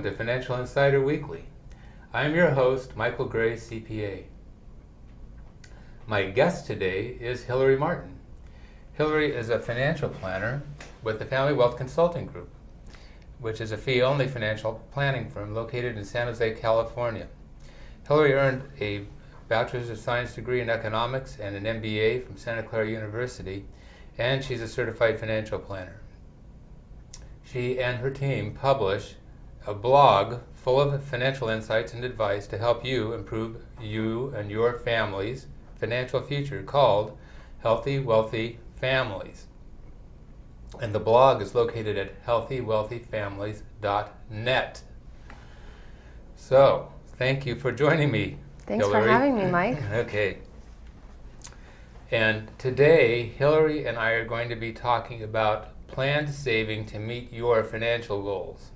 welcome to Financial Insider Weekly. I'm your host, Michael Gray, CPA. My guest today is Hillary Martin. Hillary is a financial planner with the Family Wealth Consulting Group, which is a fee-only financial planning firm located in San Jose, California. Hillary earned a Bachelor's of Science degree in economics and an MBA from Santa Clara University, and she's a certified financial planner. She and her team publish a blog full of financial insights and advice to help you improve you and your family's financial future, called Healthy Wealthy Families. And the blog is located at healthywealthyfamilies.net. So, thank you for joining me, Thanks Hillary. for having me, Mike. Okay. And today, Hillary and I are going to be talking about planned saving to meet your financial goals.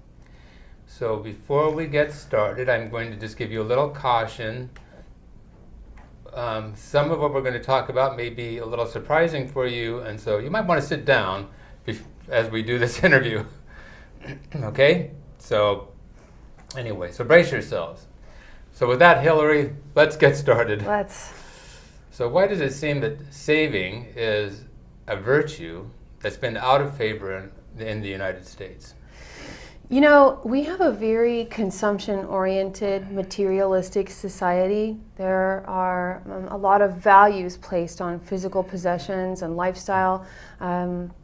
So before we get started, I'm going to just give you a little caution. Some of what we're going to talk about may be a little surprising for you, and so you might want to sit down as we do this interview. Okay? So anyway, so brace yourselves. So with that, Hillary, let's get started. So why does it seem that saving is a virtue that's been out of favor in the United States? You know, we have a very consumption-oriented, materialistic society. There are a lot of values placed on physical possessions and lifestyle.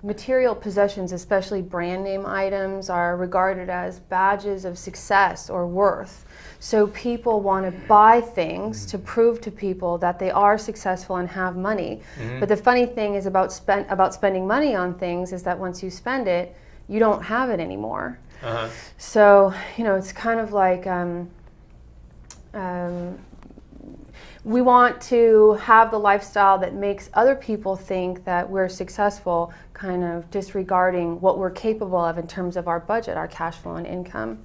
Material possessions, especially brand name items, are regarded as badges of success or worth. So people want to buy things to prove to people that they are successful and have money. But the funny thing is about spending money on things is that once you spend it, you don't have it anymore. So, you know, it's kind of like we want to have the lifestyle that makes other people think that we're successful, kind of disregarding what we're capable of in terms of our budget, our cash flow and income.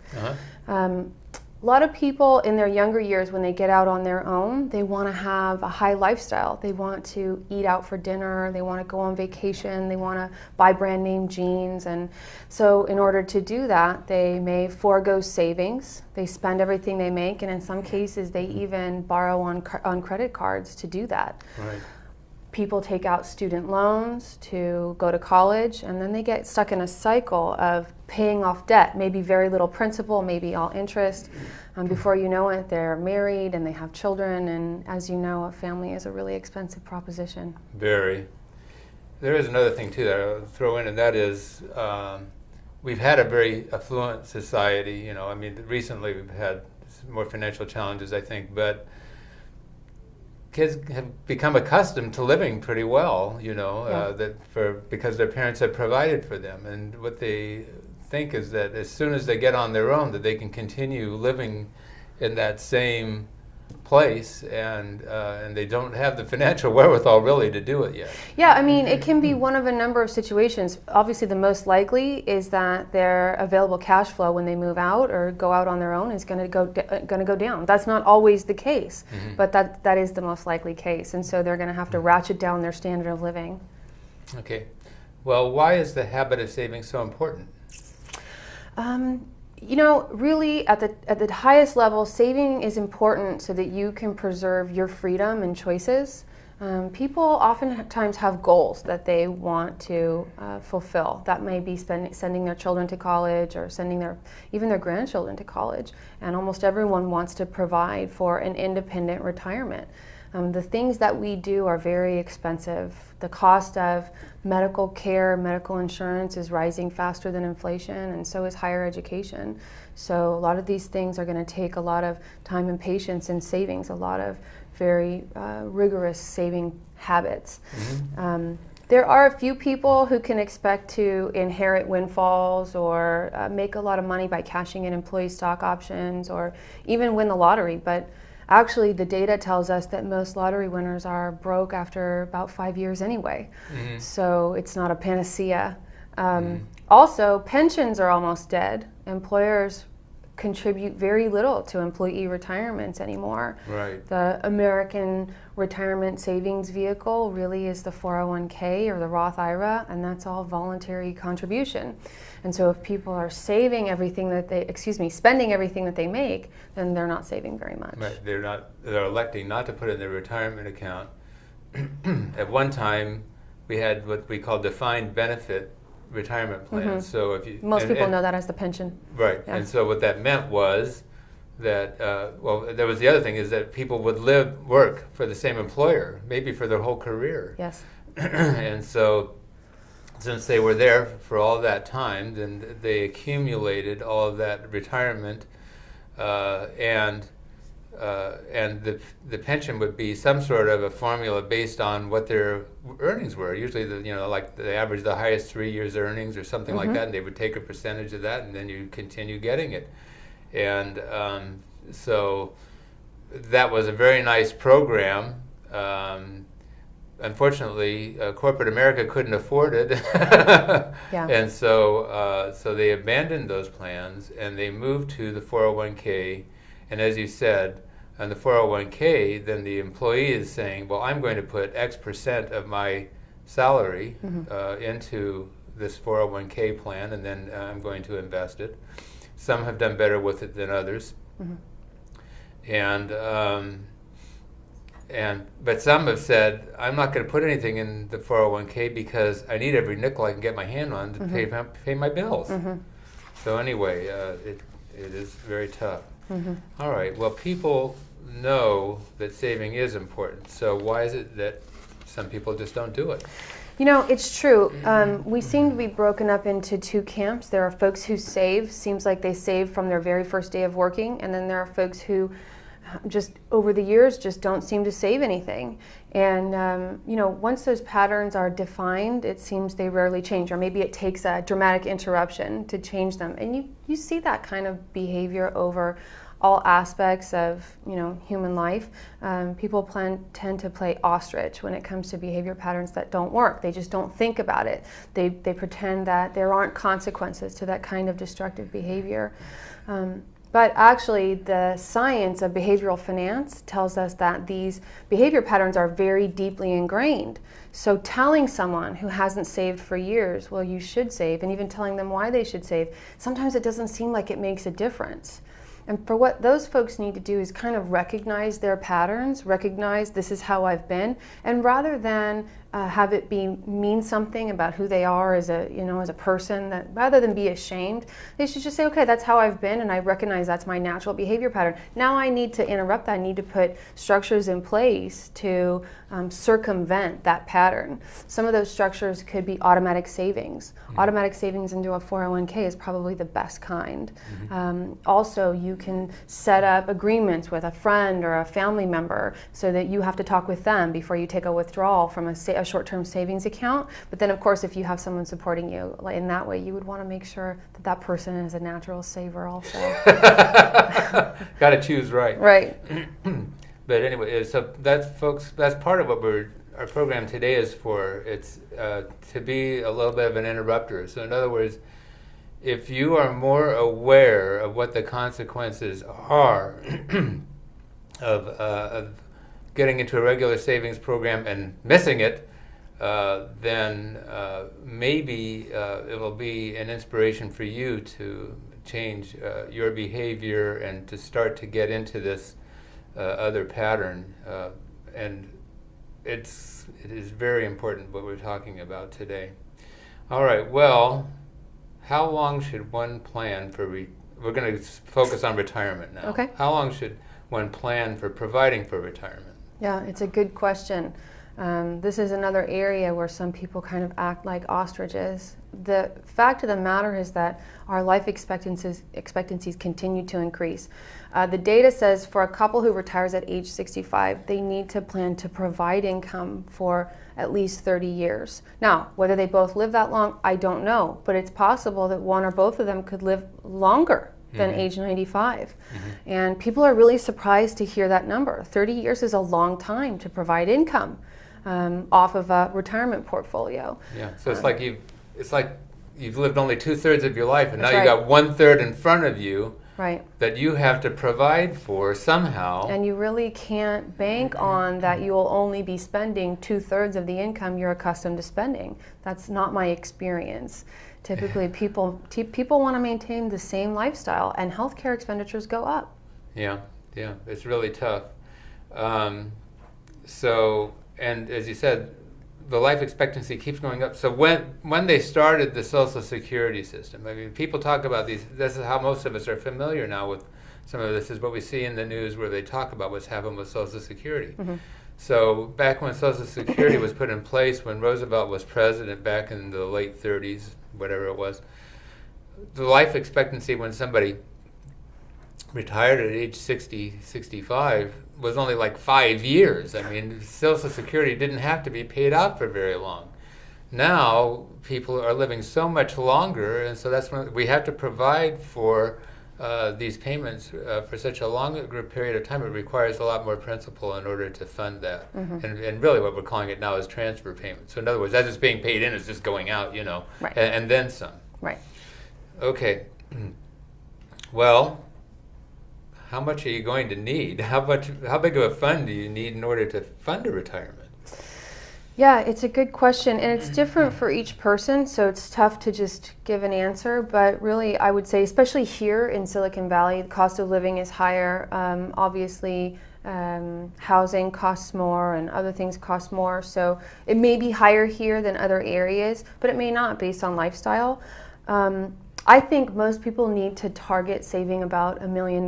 A lot of people in their younger years, when they get out on their own, they want to have a high lifestyle. They want to eat out for dinner, they want to go on vacation, they want to buy brand name jeans. And so in order to do that, they may forego savings. They spend everything they make, and in some cases they even borrow on credit cards to do that. Right. People take out student loans to go to college, and then they get stuck in a cycle of paying off debt, maybe very little principal, maybe all interest. Before you know it, they're married and they have children, and as you know, a family is a really expensive proposition. Very. There is another thing too that I'll throw in, and that is we've had a very affluent society. You know, I mean, recently we've had more financial challenges, I think, but kids have become accustomed to living pretty well, you know, because their parents have provided for them. And what they think is that as soon as they get on their own, that they can continue living in that same place, and they don't have the financial wherewithal really to do it yet. Yeah, I mean, it can be one of a number of situations. Obviously, the most likely is that their available cash flow when they move out or go out on their own is going to go down. That's not always the case, but that is the most likely case, and so they're going to have to ratchet down their standard of living. Okay. Well, why is the habit of saving so important? You know, really at the highest level, saving is important so that you can preserve your freedom and choices. People oftentimes have goals that they want to fulfill. That may be sending their children to college, or sending even their grandchildren to college. And almost everyone wants to provide for an independent retirement. The things that we do are very expensive. The cost of medical care, medical insurance is rising faster than inflation, and so is higher education. So a lot of these things are going to take a lot of time and patience and savings, a lot of very rigorous saving habits. There are a few people who can expect to inherit windfalls or make a lot of money by cashing in employee stock options or even win the lottery, but actually the data tells us that most lottery winners are broke after about 5 years anyway. So it's not a panacea. Also, pensions are almost dead. Employers contribute very little to employee retirements anymore. Right. The American retirement savings vehicle really is the 401k or the Roth IRA, and that's all voluntary contribution. And so if people are saving everything that they, spending everything that they make, then they're not saving very much. Right. They're electing not to put it in their retirement account. At one time, we had what we call defined benefit retirement plans. So if you most people know that as the pension. Right. Yeah. And so what that meant was that there was the other thing is that people would work for the same employer, maybe for their whole career. Yes. And so since they were there for all that time, then they accumulated all of that retirement, and the pension would be some sort of a formula based on what their earnings were. Usually, like they average the highest 3 years earnings or something like that, and they would take a percentage of that, and then you continue getting it. And so that was a very nice program. Unfortunately, corporate America couldn't afford it, Yeah. And so they abandoned those plans and they moved to the 401k. And as you said, on the 401k, then the employee is saying, well, I'm going to put X percent of my salary into this 401k plan, and then I'm going to invest it. Some have done better with it than others. But some have said, I'm not going to put anything in the 401k because I need every nickel I can get my hand on to pay my bills. So anyway, it is very tough. All right, well, people know that saving is important. So why is it that some people just don't do it? You know, it's true. We seem to be broken up into two camps. There are folks who save, seems like they save from their very first day of working, and then there are folks who just over the years just don't seem to save anything. And once those patterns are defined, it seems they rarely change, or maybe it takes a dramatic interruption to change them. And you see that kind of behavior over all aspects of human life. People tend to play ostrich when it comes to behavior patterns that don't work. They just don't think about it. They pretend that there aren't consequences to that kind of destructive behavior. But actually, the science of behavioral finance tells us that these behavior patterns are very deeply ingrained. So telling someone who hasn't saved for years, well, you should save, and even telling them why they should save, sometimes it doesn't seem like it makes a difference. And for what those folks need to do is kind of recognize their patterns, recognize this is how I've been, and rather than have it mean something about who they are as a person, that rather than be ashamed, they should just say, okay, that's how I've been, and I recognize that's my natural behavior pattern. Now I need to interrupt that. I need to put structures in place to circumvent that pattern. Some of those structures could be automatic savings. Automatic savings into a 401k is probably the best kind. Also, you can set up agreements with a friend or a family member so that you have to talk with them before you take a withdrawal from a short-term savings account. But then, of course, if you have someone supporting you in that way, you would want to make sure that that person is a natural saver also. Got to choose right. Right. But anyway, so that's part of what our program today is for. It's to be a little bit of an interrupter. So in other words, if you are more aware of what the consequences are of getting into a regular savings program and missing it, then maybe it will be an inspiration for you to change your behavior and to start to get into this other pattern. And it is very important what we're talking about today. All right, well, how long should one plan for we're going to focus on retirement now. Okay. How long should one plan for providing for retirement? Yeah, it's a good question. This is another area where some people kind of act like ostriches. The fact of the matter is that our life expectancies continue to increase. The data says for a couple who retires at age 65, they need to plan to provide income for at least 30 years. Now, whether they both live that long, I don't know, but it's possible that one or both of them could live longer than age 95. And people are really surprised to hear that number. 30 years is a long time to provide income off of a retirement portfolio. Yeah, so it's like you've lived only 2/3 of your life, and That's now right. you got 1/3 in front of you Right. that you have to provide for somehow. And you really can't bank on that you will only be spending 2/3 of the income you're accustomed to spending. That's not my experience. Typically, people want to maintain the same lifestyle, and healthcare expenditures go up. Yeah, it's really tough. So, and as you said, the life expectancy keeps going up. So when they started the Social Security system, I mean, people talk about these. This is how most of us are familiar now with some of this. Is what we see in the news where they talk about what's happened with Social Security. Mm-hmm. So back when Social Security was put in place, when Roosevelt was president back in the late 30s, whatever it was, the life expectancy when somebody retired at age 60, 65 was only like 5 years. I mean, Social Security didn't have to be paid out for very long. Now, people are living so much longer, and so that's when we have to provide for these payments for such a longer period of time. It requires a lot more principal in order to fund that. Mm-hmm. And really what we're calling it now is transfer payments. So in other words, as it's being paid in, it's just going out, you know, right. and then some. Right. Okay. Well, how much are you going to need? How big of a fund do you need in order to fund a retirement? Yeah, it's a good question, and it's different for each person, so it's tough to just give an answer. But really, I would say, especially here in Silicon Valley, the cost of living is higher. Obviously, housing costs more and other things cost more, so it may be higher here than other areas, but it may not based on lifestyle. I think most people need to target saving about $1 million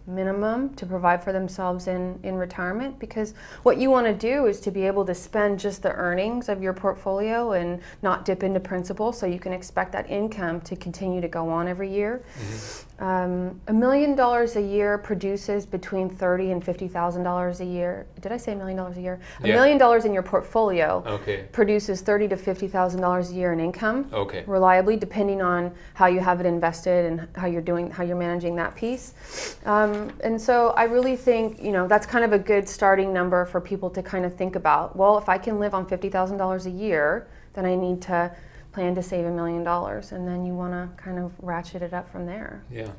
minimum to provide for themselves in retirement, because what you want to do is to be able to spend just the earnings of your portfolio and not dip into principal, so you can expect that income to continue to go on every year. Mm-hmm. $1 million a year produces between $30,000 and $50,000 a year. Did I say $1 million a year? $1 million in your portfolio produces $30,000 to $50,000 a year in income reliably, depending on how you have it invested and how you're managing that piece. And so I really think, that's kind of a good starting number for people to kind of think about. Well, if I can live on $50,000 a year, then I need to plan to save $1 million, and then you want to kind of ratchet it up from there. Yeah.